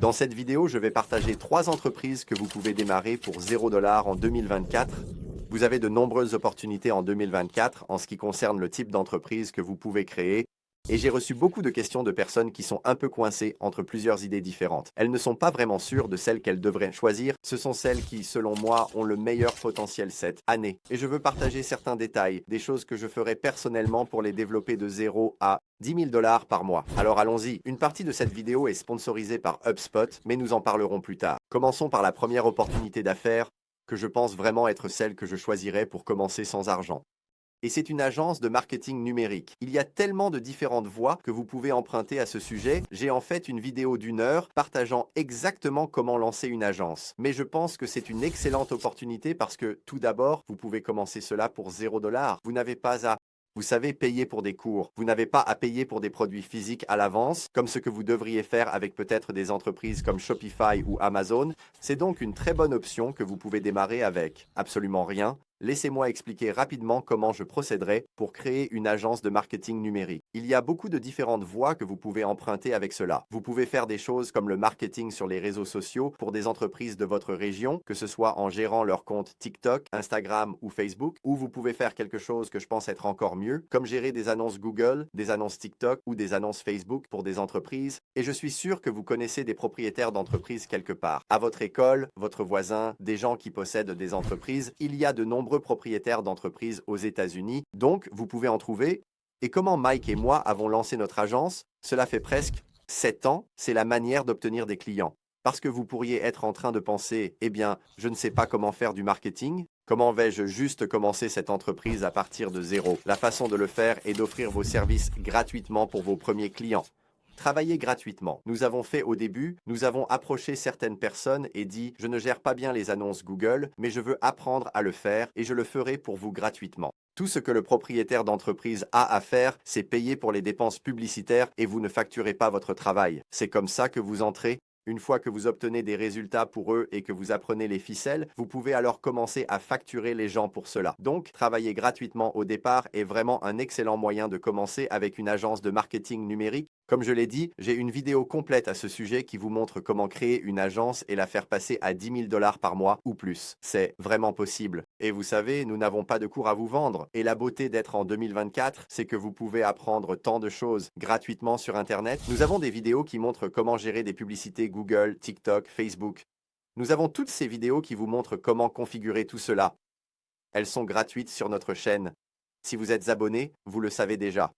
Dans cette vidéo, je vais partager 3 entreprises que vous pouvez démarrer pour 0 $ en 2024. Vous avez de nombreuses opportunités en 2024 en ce qui concerne le type d'entreprise que vous pouvez créer. Et j'ai reçu beaucoup de questions de personnes qui sont un peu coincées entre plusieurs idées différentes. Elles ne sont pas vraiment sûres de celles qu'elles devraient choisir. Ce sont celles qui, selon moi, ont le meilleur potentiel cette année. Et je veux partager certains détails, des choses que je ferai personnellement pour les développer de 0 à 10 000 $ par mois. Alors allons-y. Une partie de cette vidéo est sponsorisée par HubSpot, mais nous en parlerons plus tard. Commençons par la première opportunité d'affaires, que je pense vraiment être celle que je choisirais pour commencer sans argent. Et c'est une agence de marketing numérique. Il y a tellement de différentes voies que vous pouvez emprunter à ce sujet. J'ai en fait une vidéo d'1 heure partageant exactement comment lancer une agence. Mais je pense que c'est une excellente opportunité parce que, tout d'abord, vous pouvez commencer cela pour 0 $. Vous n'avez pas à vous savez payer pour des cours. Vous n'avez pas à payer pour des produits physiques à l'avance, comme ce que vous devriez faire avec peut-être des entreprises comme Shopify ou Amazon. C'est donc une très bonne option que vous pouvez démarrer avec absolument rien. Laissez-moi expliquer rapidement comment je procéderai pour créer une agence de marketing numérique. Il y a beaucoup de différentes voies que vous pouvez emprunter avec cela. Vous pouvez faire des choses comme le marketing sur les réseaux sociaux pour des entreprises de votre région, que ce soit en gérant leur compte TikTok, Instagram ou Facebook, ou vous pouvez faire quelque chose que je pense être encore mieux, comme gérer des annonces Google, des annonces TikTok ou des annonces Facebook pour des entreprises. Et je suis sûr que vous connaissez des propriétaires d'entreprises quelque part. À votre école, votre voisin, des gens qui possèdent des entreprises, il y a de nombreux propriétaires d'entreprises aux États-Unis, donc vous pouvez en trouver. Et comment Mike et moi avons lancé notre agence? Cela fait presque 7 ans, c'est la manière d'obtenir des clients. Parce que vous pourriez être en train de penser, eh bien, je ne sais pas comment faire du marketing. Comment vais-je juste commencer cette entreprise à partir de zéro? La façon de le faire est d'offrir vos services gratuitement pour vos premiers clients. Travailler gratuitement. Nous avons fait au début, nous avons approché certaines personnes et dit « Je ne gère pas bien les annonces Google, mais je veux apprendre à le faire et je le ferai pour vous gratuitement. » Tout ce que le propriétaire d'entreprise a à faire, c'est payer pour les dépenses publicitaires et vous ne facturez pas votre travail. C'est comme ça que vous entrez. Une fois que vous obtenez des résultats pour eux et que vous apprenez les ficelles, vous pouvez alors commencer à facturer les gens pour cela. Donc, travailler gratuitement au départ est vraiment un excellent moyen de commencer avec une agence de marketing numérique. Comme je l'ai dit, j'ai une vidéo complète à ce sujet qui vous montre comment créer une agence et la faire passer à 10 000 $ par mois ou plus. C'est vraiment possible. Et vous savez, nous n'avons pas de cours à vous vendre. Et la beauté d'être en 2024, c'est que vous pouvez apprendre tant de choses gratuitement sur Internet. Nous avons des vidéos qui montrent comment gérer des publicités Google, TikTok, Facebook. Nous avons toutes ces vidéos qui vous montrent comment configurer tout cela. Elles sont gratuites sur notre chaîne. Si vous êtes abonné, vous le savez déjà.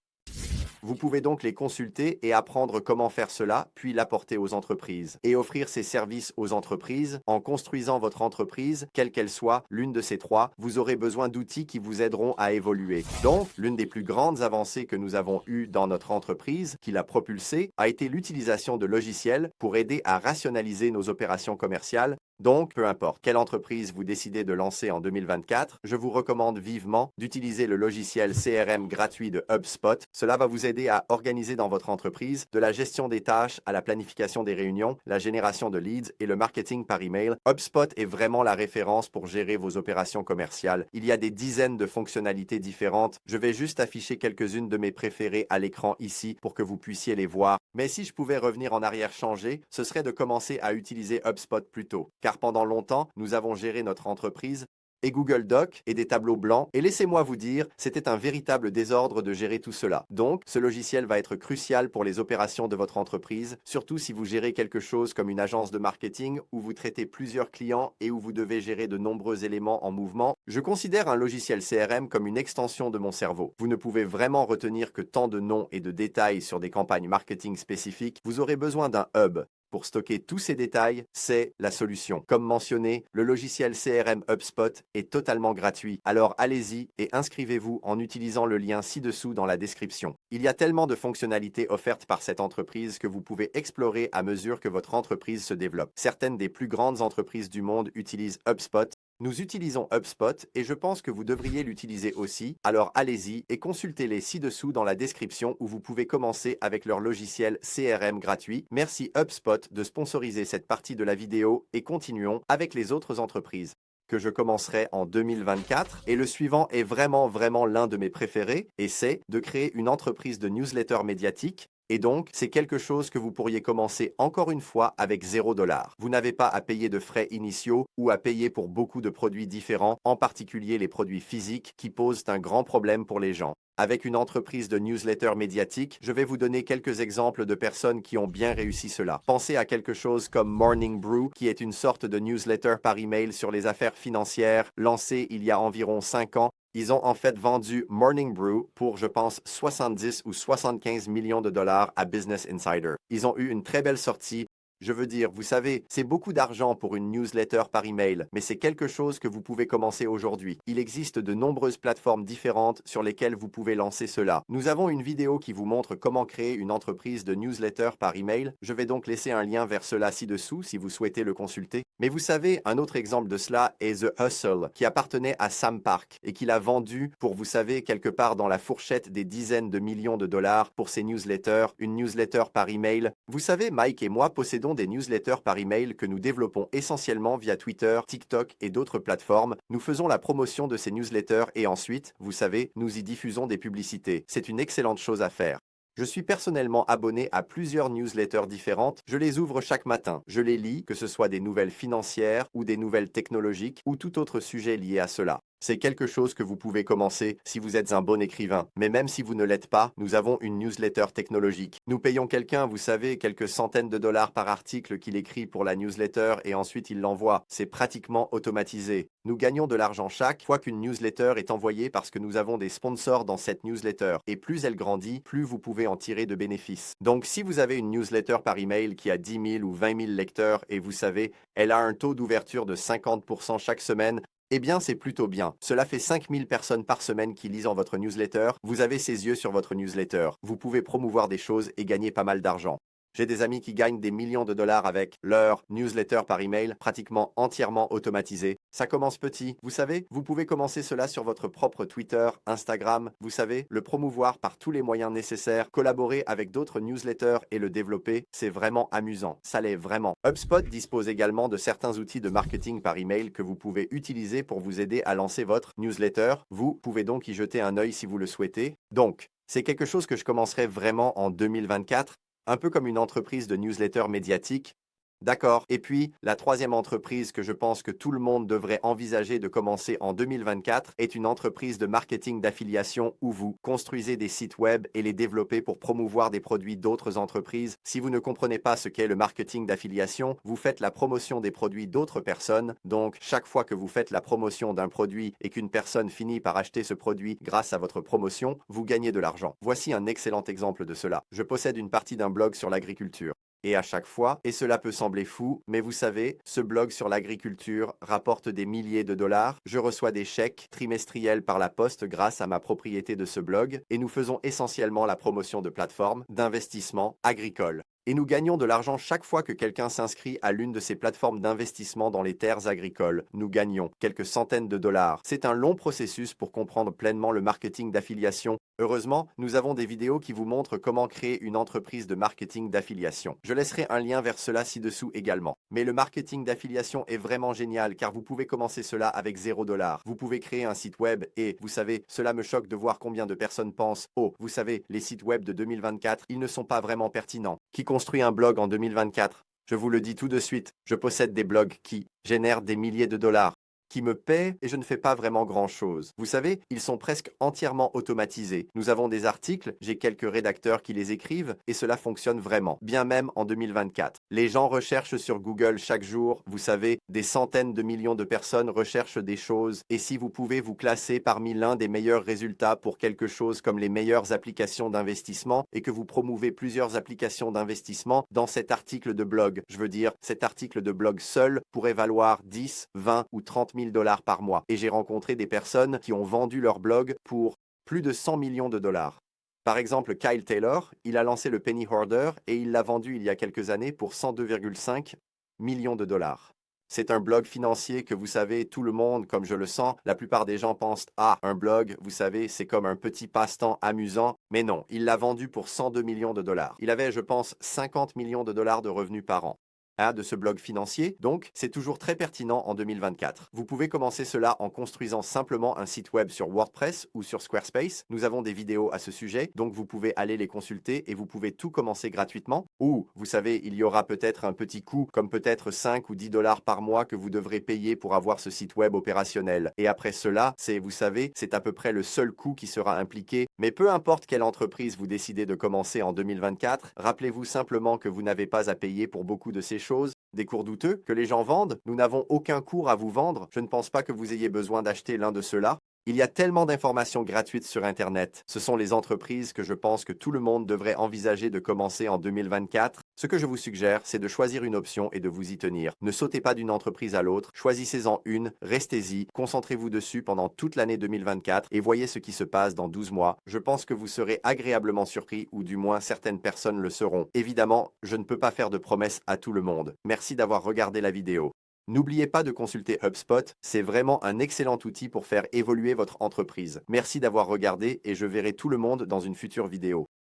Vous pouvez donc les consulter et apprendre comment faire cela, puis l'apporter aux entreprises. Et offrir ces services aux entreprises. En construisant votre entreprise, quelle qu'elle soit, l'une de ces trois, vous aurez besoin d'outils qui vous aideront à évoluer. Donc, l'une des plus grandes avancées que nous avons eues dans notre entreprise, qui l'a propulsée, a été l'utilisation de logiciels pour aider à rationaliser nos opérations commerciales. Donc, peu importe quelle entreprise vous décidez de lancer en 2024, je vous recommande vivement d'utiliser le logiciel CRM gratuit de HubSpot. Cela va vous aider à organiser dans votre entreprise de la gestion des tâches à la planification des réunions, la génération de leads et le marketing par email. HubSpot est vraiment la référence pour gérer vos opérations commerciales. Il y a des dizaines de fonctionnalités différentes. Je vais juste afficher quelques-unes de mes préférées à l'écran ici pour que vous puissiez les voir. Mais si je pouvais revenir en arrière changer, ce serait de commencer à utiliser HubSpot plus tôt. Car pendant longtemps, nous avons géré notre entreprise et Google Docs et des tableaux blancs. Et laissez-moi vous dire, c'était un véritable désordre de gérer tout cela. Donc, ce logiciel va être crucial pour les opérations de votre entreprise, surtout si vous gérez quelque chose comme une agence de marketing où vous traitez plusieurs clients et où vous devez gérer de nombreux éléments en mouvement. Je considère un logiciel CRM comme une extension de mon cerveau. Vous ne pouvez vraiment retenir que tant de noms et de détails sur des campagnes marketing spécifiques. Vous aurez besoin d'un hub. Pour stocker tous ces détails, c'est la solution. Comme mentionné, le logiciel CRM HubSpot est totalement gratuit. Alors allez-y et inscrivez-vous en utilisant le lien ci-dessous dans la description. Il y a tellement de fonctionnalités offertes par cette entreprise que vous pouvez explorer à mesure que votre entreprise se développe. Certaines des plus grandes entreprises du monde utilisent HubSpot. Nous utilisons HubSpot et je pense que vous devriez l'utiliser aussi, alors allez-y et consultez-les ci-dessous dans la description où vous pouvez commencer avec leur logiciel CRM gratuit. Merci HubSpot de sponsoriser cette partie de la vidéo et continuons avec les autres entreprises que je commencerai en 2024 et le suivant est vraiment l'un de mes préférés et c'est de créer une entreprise de newsletter médiatique. Et donc, c'est quelque chose que vous pourriez commencer encore une fois avec 0 $. Vous n'avez pas à payer de frais initiaux ou à payer pour beaucoup de produits différents, en particulier les produits physiques qui posent un grand problème pour les gens. Avec une entreprise de newsletter médiatique, je vais vous donner quelques exemples de personnes qui ont bien réussi cela. Pensez à quelque chose comme Morning Brew, qui est une sorte de newsletter par email sur les affaires financières, lancée il y a environ 5 ans. Ils ont en fait vendu Morning Brew pour, je pense, 70 ou 75 millions de dollars à Business Insider. Ils ont eu une très belle sortie. Je veux dire, vous savez, c'est beaucoup d'argent pour une newsletter par email, mais c'est quelque chose que vous pouvez commencer aujourd'hui. Il existe de nombreuses plateformes différentes sur lesquelles vous pouvez lancer cela. Nous avons une vidéo qui vous montre comment créer une entreprise de newsletter par email. Je vais donc laisser un lien vers cela ci-dessous si vous souhaitez le consulter. Mais vous savez, un autre exemple de cela est The Hustle, qui appartenait à Sam Park et qu'il a vendu pour, vous savez, quelque part dans la fourchette des dizaines de millions de dollars pour ses newsletters, une newsletter par email. Vous savez, Mike et moi possédons des newsletters par email que nous développons essentiellement via Twitter, TikTok et d'autres plateformes. Nous faisons la promotion de ces newsletters et ensuite, vous savez, nous y diffusons des publicités. C'est une excellente chose à faire. Je suis personnellement abonné à plusieurs newsletters différentes. Je les ouvre chaque matin. Je les lis, que ce soit des nouvelles financières ou des nouvelles technologiques ou tout autre sujet lié à cela. C'est quelque chose que vous pouvez commencer si vous êtes un bon écrivain. Mais même si vous ne l'êtes pas, nous avons une newsletter technologique. Nous payons quelqu'un, vous savez, quelques centaines de dollars par article qu'il écrit pour la newsletter et ensuite il l'envoie. C'est pratiquement automatisé. Nous gagnons de l'argent chaque fois qu'une newsletter est envoyée parce que nous avons des sponsors dans cette newsletter. Et plus elle grandit, plus vous pouvez en tirer de bénéfices. Donc si vous avez une newsletter par email qui a 10 000 ou 20 000 lecteurs et vous savez, elle a un taux d'ouverture de 50% chaque semaine, eh bien, c'est plutôt bien. Cela fait 5000 personnes par semaine qui lisent en votre newsletter. Vous avez ses yeux sur votre newsletter. Vous pouvez promouvoir des choses et gagner pas mal d'argent. J'ai des amis qui gagnent des millions de dollars avec leur newsletter par email, pratiquement entièrement automatisé. Ça commence petit. Vous savez, vous pouvez commencer cela sur votre propre Twitter, Instagram, vous savez, le promouvoir par tous les moyens nécessaires, collaborer avec d'autres newsletters et le développer, c'est vraiment amusant. Ça l'est vraiment. HubSpot dispose également de certains outils de marketing par email que vous pouvez utiliser pour vous aider à lancer votre newsletter. Vous pouvez donc y jeter un œil si vous le souhaitez. Donc, c'est quelque chose que je commencerai vraiment en 2024. Un peu comme une entreprise de newsletter médiatique. D'accord. Et puis, la troisième entreprise que je pense que tout le monde devrait envisager de commencer en 2024 est une entreprise de marketing d'affiliation où vous construisez des sites web et les développez pour promouvoir des produits d'autres entreprises. Si vous ne comprenez pas ce qu'est le marketing d'affiliation, vous faites la promotion des produits d'autres personnes. Donc, chaque fois que vous faites la promotion d'un produit et qu'une personne finit par acheter ce produit grâce à votre promotion, vous gagnez de l'argent. Voici un excellent exemple de cela. Je possède une partie d'un blog sur l'agriculture. Et à chaque fois, et cela peut sembler fou, mais vous savez, ce blog sur l'agriculture rapporte des milliers de dollars. Je reçois des chèques trimestriels par la poste grâce à ma propriété de ce blog, et nous faisons essentiellement la promotion de plateformes d'investissement agricole. Et nous gagnons de l'argent chaque fois que quelqu'un s'inscrit à l'une de ces plateformes d'investissement dans les terres agricoles. Nous gagnons quelques centaines de dollars. C'est un long processus pour comprendre pleinement le marketing d'affiliation. Heureusement, nous avons des vidéos qui vous montrent comment créer une entreprise de marketing d'affiliation. Je laisserai un lien vers cela ci-dessous également. Mais le marketing d'affiliation est vraiment génial car vous pouvez commencer cela avec 0 $. Vous pouvez créer un site web et, vous savez, cela me choque de voir combien de personnes pensent « Oh, vous savez, les sites web de 2024, ils ne sont pas vraiment pertinents. » Qui construit un blog en 2024? Je vous le dis tout de suite, je possède des blogs qui génèrent des milliers de dollars, qui me paient et je ne fais pas vraiment grand-chose. Vous savez, ils sont presque entièrement automatisés. Nous avons des articles, j'ai quelques rédacteurs qui les écrivent et cela fonctionne vraiment, bien même en 2024. Les gens recherchent sur Google chaque jour, vous savez, des centaines de millions de personnes recherchent des choses et si vous pouvez vous classer parmi l'un des meilleurs résultats pour quelque chose comme les meilleures applications d'investissement et que vous promouvez plusieurs applications d'investissement dans cet article de blog, je veux dire, cet article de blog seul pourrait valoir 10, 20 ou 30 000 dollars par mois. Et j'ai rencontré des personnes qui ont vendu leur blog pour plus de 100 millions de dollars. Par exemple, Kyle Taylor, il a lancé le Penny Hoarder et il l'a vendu il y a quelques années pour 102,5 millions de dollars. C'est un blog financier que vous savez, tout le monde, comme je le sens, la plupart des gens pensent « Ah, un blog, vous savez, c'est comme un petit passe-temps amusant. » Mais non, il l'a vendu pour 102 millions de dollars. Il avait, je pense, 50 millions de dollars de revenus par an. de ce blog financier, donc c'est toujours très pertinent en 2024. Vous pouvez commencer cela en construisant simplement un site web sur WordPress ou sur Squarespace. Nous avons des vidéos à ce sujet, donc vous pouvez aller les consulter et vous pouvez tout commencer gratuitement. Ou, vous savez, il y aura peut-être un petit coût, comme peut-être 5 ou 10 dollars par mois que vous devrez payer pour avoir ce site web opérationnel. Et après cela, vous savez, c'est à peu près le seul coût qui sera impliqué. Mais peu importe quelle entreprise vous décidez de commencer en 2024, rappelez-vous simplement que vous n'avez pas à payer pour beaucoup de ces choses. Des cours douteux que les gens vendent, nous n'avons aucun cours à vous vendre. Je ne pense pas que vous ayez besoin d'acheter l'un de ceux-là. Il y a tellement d'informations gratuites sur Internet. Ce sont les entreprises que je pense que tout le monde devrait envisager de commencer en 2024. Ce que je vous suggère, c'est de choisir une option et de vous y tenir. Ne sautez pas d'une entreprise à l'autre, choisissez-en une, restez-y, concentrez-vous dessus pendant toute l'année 2024 et voyez ce qui se passe dans 12 mois. Je pense que vous serez agréablement surpris, ou du moins certaines personnes le seront. Évidemment, je ne peux pas faire de promesses à tout le monde. Merci d'avoir regardé la vidéo. N'oubliez pas de consulter HubSpot, c'est vraiment un excellent outil pour faire évoluer votre entreprise. Merci d'avoir regardé et je verrai tout le monde dans une future vidéo.